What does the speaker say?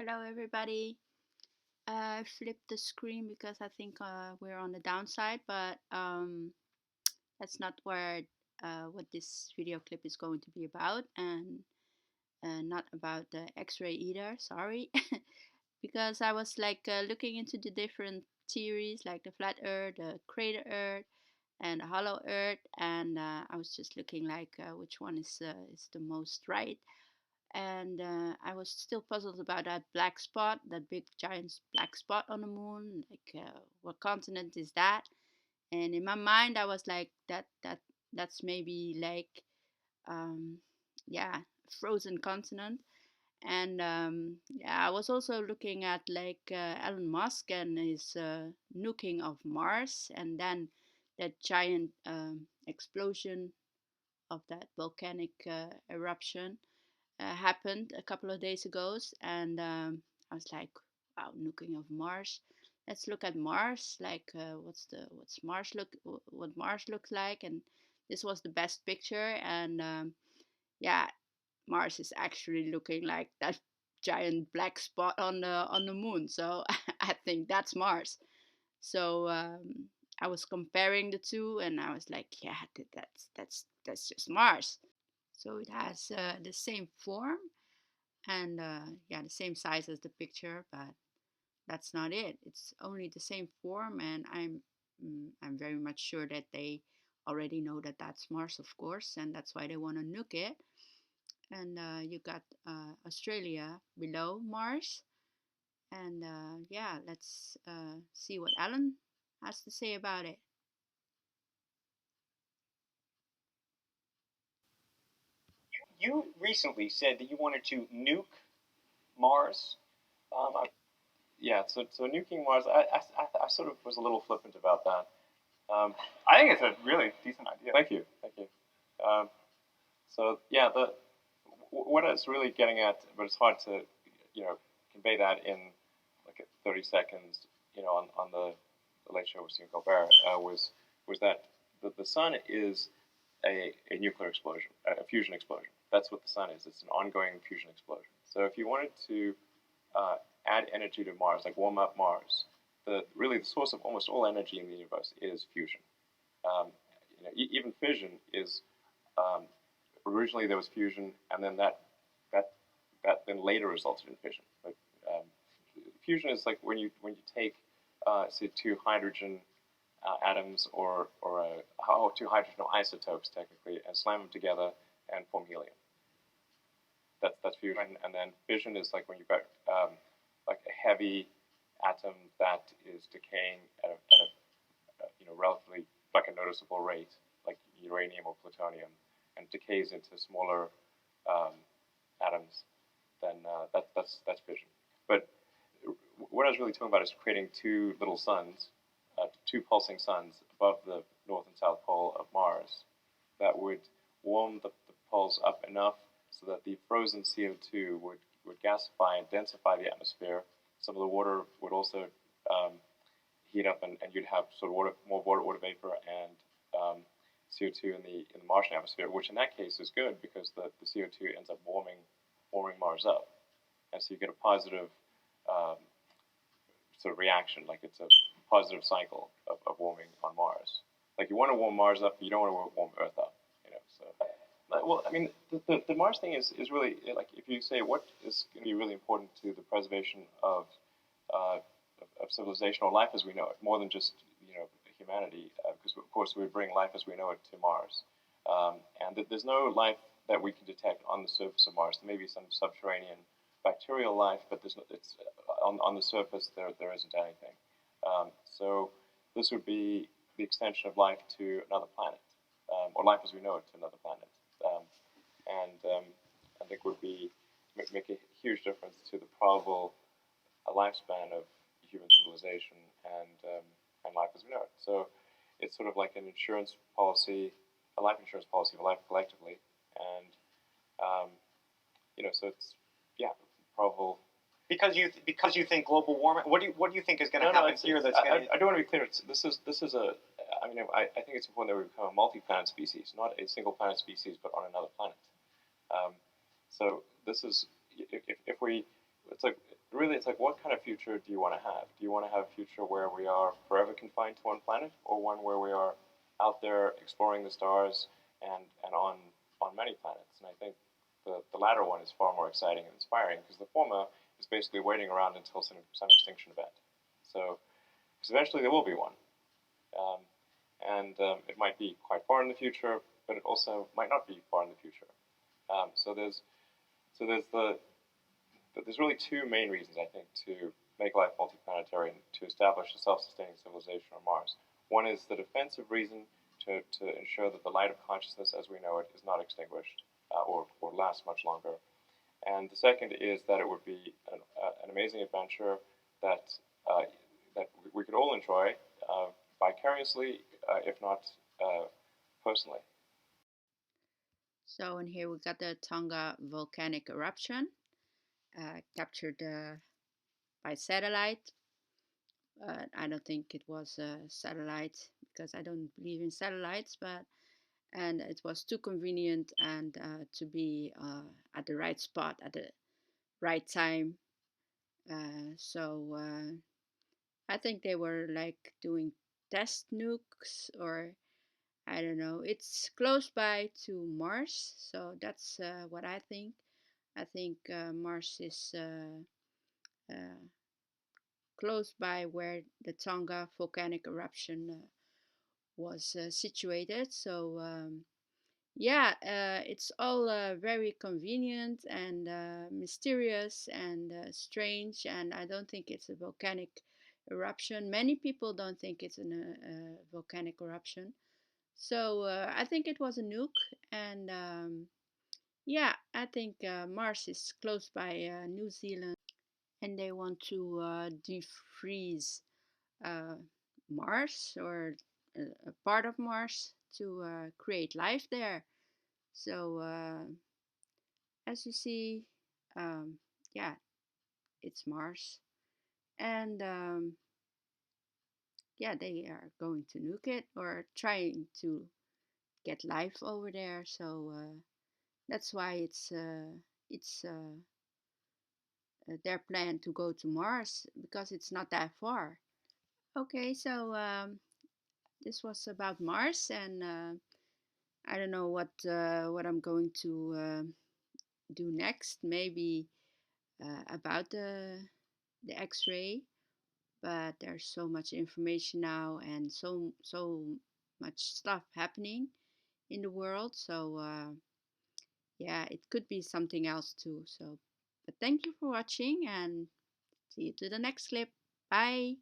Hello everybody. I flipped the screen because I think we're on the downside, but that's not what this video clip is going to be about, and not about the X-ray either. Sorry, because I was like looking into the different theories, like the flat Earth, the crater Earth, and the hollow Earth, and I was just looking like which one is the most right. And I was still puzzled about that black spot, that big giant black spot on the moon. Like, what continent is that? And in my mind, I was like, that's maybe like, um, yeah, frozen continent. And yeah, I was also looking at like Elon Musk and his nuking of Mars, and then that giant explosion of that volcanic eruption happened a couple of days ago, and I was like, "Wow, nuking of Mars. Let's look at Mars. Like, what's Mars look? What Mars looks like?" And this was the best picture, and yeah, Mars is actually looking like that giant black spot on the moon. So I think that's Mars. So I was comparing the two, and I was like, "Yeah, that's just Mars." So it has the same form and yeah, the same size as the picture, but that's not it. It's only the same form, and I'm very much sure that they already know that that's Mars, of course, and that's why they want to nuke it. And you got Australia below Mars, and yeah, let's see what Alan has to say about it. You recently said that you wanted to nuke Mars. Yeah, so nuking Mars, I sort of was a little flippant about that. I think it's a really decent idea. Thank you, thank you. So yeah, what I was really getting at, but it's hard to convey that in like 30 seconds, on the Late Show with Stephen Colbert, was that the sun is a nuclear explosion, a fusion explosion. That's what the sun is. It's an ongoing fusion explosion. So if you wanted to add energy to Mars, like warm up Mars, really the source of almost all energy in the universe is fusion. Even fission is originally there was fusion, and then that then later resulted in fission. Like fusion is like when you take say two hydrogen atoms or two hydrogen isotopes technically, and slam them together and form helium. That's fusion, and then fission is like when you've got like a heavy atom that is decaying at a relatively like a noticeable rate, like uranium or plutonium, and decays into smaller atoms. Then that's fission. But what I was really talking about is creating two little suns, two pulsing suns above the north and south pole of Mars that would warm the poles up enough so that the frozen CO2 would gasify and densify the atmosphere. Some of the water would also heat up, and you'd have sort of more water vapor and CO2 in the Martian atmosphere, which in that case is good because the CO2 ends up warming Mars up, and so you get a positive sort of reaction, like it's a positive cycle of warming on Mars. Like you want to warm Mars up, you don't want to warm Earth up, So, well, I mean, the Mars thing is really like if you say what is going to be really important to the preservation of civilization or life as we know it, more than just humanity, because of course we bring life as we know it to Mars, and there's no life that we can detect on the surface of Mars. There may be some subterranean bacterial life, but it's on the surface there isn't anything. So this would be the extension of life to another planet, or life as we know it to another planet, and I think would make a huge difference to the probable lifespan of human civilization and life as we know it. So it's sort of like an insurance policy, a life insurance policy for life collectively, and so it's probable. Because you think global warming. What do you think is going to happen here? I do want to be clear. This is a. I mean, I think it's important that we become a multi-planet species, not a single planet species, but on another planet. So this is if we. It's like really, it's like, what kind of future do you want to have? Do you want to have a future where we are forever confined to one planet, or one where we are out there exploring the stars and on many planets? And I think the latter one is far more exciting and inspiring, because the former is basically waiting around until some extinction event. So, because eventually there will be one. Um, and it might be quite far in the future, but it also might not be far in the future. So there's really two main reasons, I think, to make life multiplanetary and to establish a self-sustaining civilization on Mars. One is the defensive reason to ensure that the light of consciousness as we know it is not extinguished or lasts much longer. And the second is that it would be an amazing adventure that that we could all enjoy vicariously, if not personally. So, and here we got the Tonga volcanic eruption, captured by satellite. I don't think it was a satellite because I don't believe in satellites, but and it was too convenient and to be at the right spot at the right time. So I think they were like doing test nukes, or I don't know. It's close by to Mars, so that's what I think. I think Mars is uh, close by where the Tonga volcanic eruption was situated. So yeah, it's all very convenient and mysterious and strange. And I don't think it's a volcanic eruption. Many people don't think it's a volcanic eruption. So I think it was a nuke. And yeah, I think Mars is close by New Zealand, and they want to defreeze uh, Mars, or a part of Mars, to create life there. So as you see, um, yeah, it's Mars, and yeah, they are going to nuke it or trying to get life over there. So that's why it's their plan to go to Mars, because it's not that far. Okay, so this was about Mars, and I don't know what I'm going to do next. Maybe about the X-ray, but there's so much information now and so much stuff happening in the world. So yeah, it could be something else too. So, but thank you for watching, and see you to the next clip. Bye.